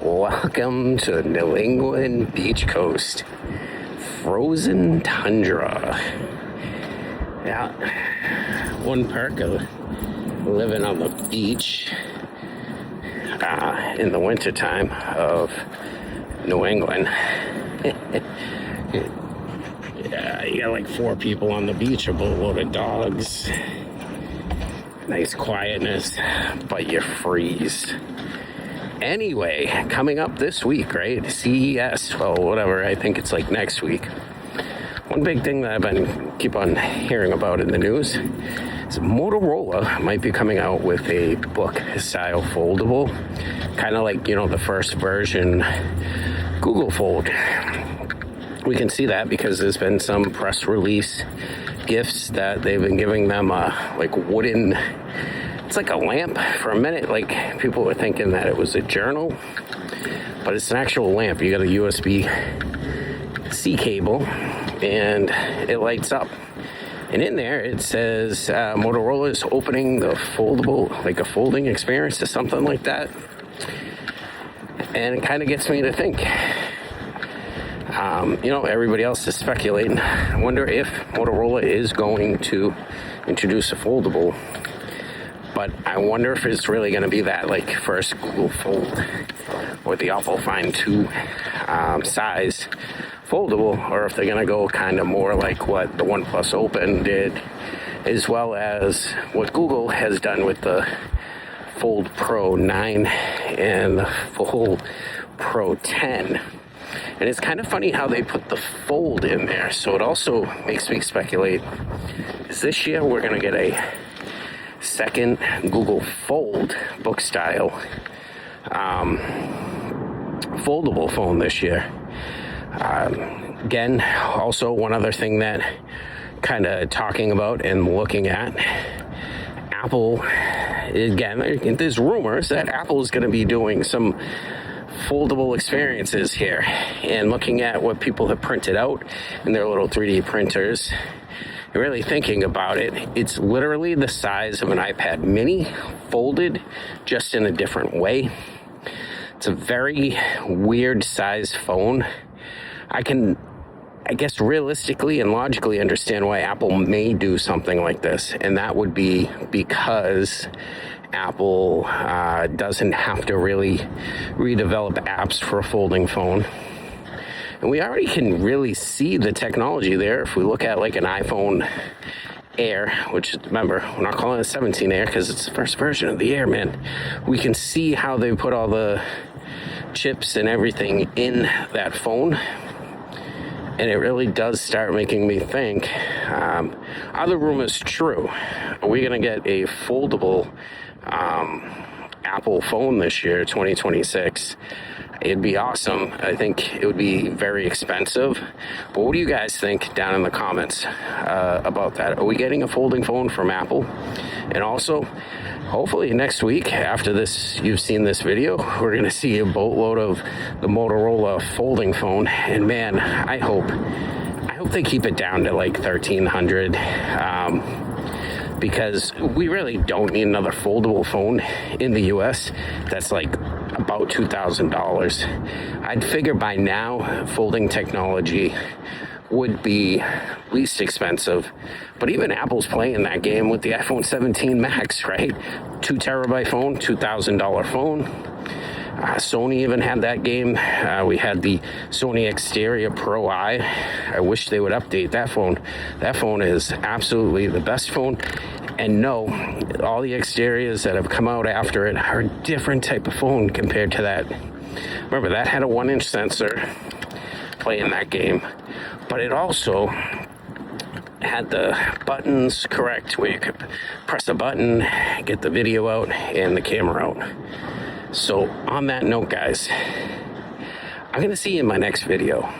Welcome to New England Beach Coast. Frozen tundra. Yeah, one perk of living on the beach in the wintertime of New England. Yeah, you got like 4 people on the beach, a boatload of dogs. Nice quietness, but you freeze. Anyway, coming up this week, right? CES, well, whatever, I think it's like next week. One big thing that I've keep on hearing about in the news is Motorola might be coming out with a book-style foldable, kind of like, the first version Google Fold. We can see that because there's been some press release gifts that they've been giving them, like wooden. It's like a lamp. For a minute, like people were thinking that it was a journal, but it's an actual lamp. You got a USB-C cable, and it lights up. And in there, it says Motorola is opening the foldable, like a folding experience to something like that. And it kind of gets me to think. Everybody else is speculating. I wonder if Motorola is going to introduce a foldable. But I wonder if it's really going to be that, like, first Google Fold or the Apple Find 2 size foldable, or if they're going to go kind of more like what the OnePlus Open did, as well as what Google has done with the Fold Pro 9 and the Fold Pro 10. And it's kind of funny how they put the fold in there. So it also makes me speculate, is this year we're going to get a second Google Fold book style foldable phone this year? Again, also one other thing that kind of talking about and looking at, Apple, again, there's rumors that Apple is going to be doing some foldable experiences here, and looking at what people have printed out in their little 3D printers and really thinking about it, it's literally the size of an iPad mini folded just in a different way. It's a very weird size phone. I guess realistically and logically understand why Apple may do something like this, and that would be because Apple doesn't have to really redevelop apps for a folding phone. And we already can really see the technology there. If we look at like an iPhone Air, which, remember, we're not calling it 17 Air because it's the first version of the Air, man. We can see how they put all the chips and everything in that phone. And it really does start making me think, are the rumors true? Are we going to get a foldable Apple phone this year, 2026? It'd be awesome. I think it would be very expensive. But what do you guys think down in the comments about that? Are we getting a folding phone from Apple? And also, hopefully next week, after this, you've seen this video, we're going to see a boatload of the Motorola folding phone. And man, I hope they keep it down to like $1,300. Because we really don't need another foldable phone in the US that's like about $2,000. I'd figure by now folding technology would be least expensive, but even Apple's playing that game with the iPhone 17 Max, right? 2 terabyte phone, $2,000 phone. Sony even had that game. We had the Sony Xperia Pro I. I wish they would update that phone. That phone is absolutely the best phone. And no, all the Xperias that have come out after it are a different type of phone compared to that. Remember, that had a 1-inch sensor playing that game. But it also had the buttons correct, where you could press a button, get the video out, and the camera out. So on that note, guys, I'm going to see you in my next video.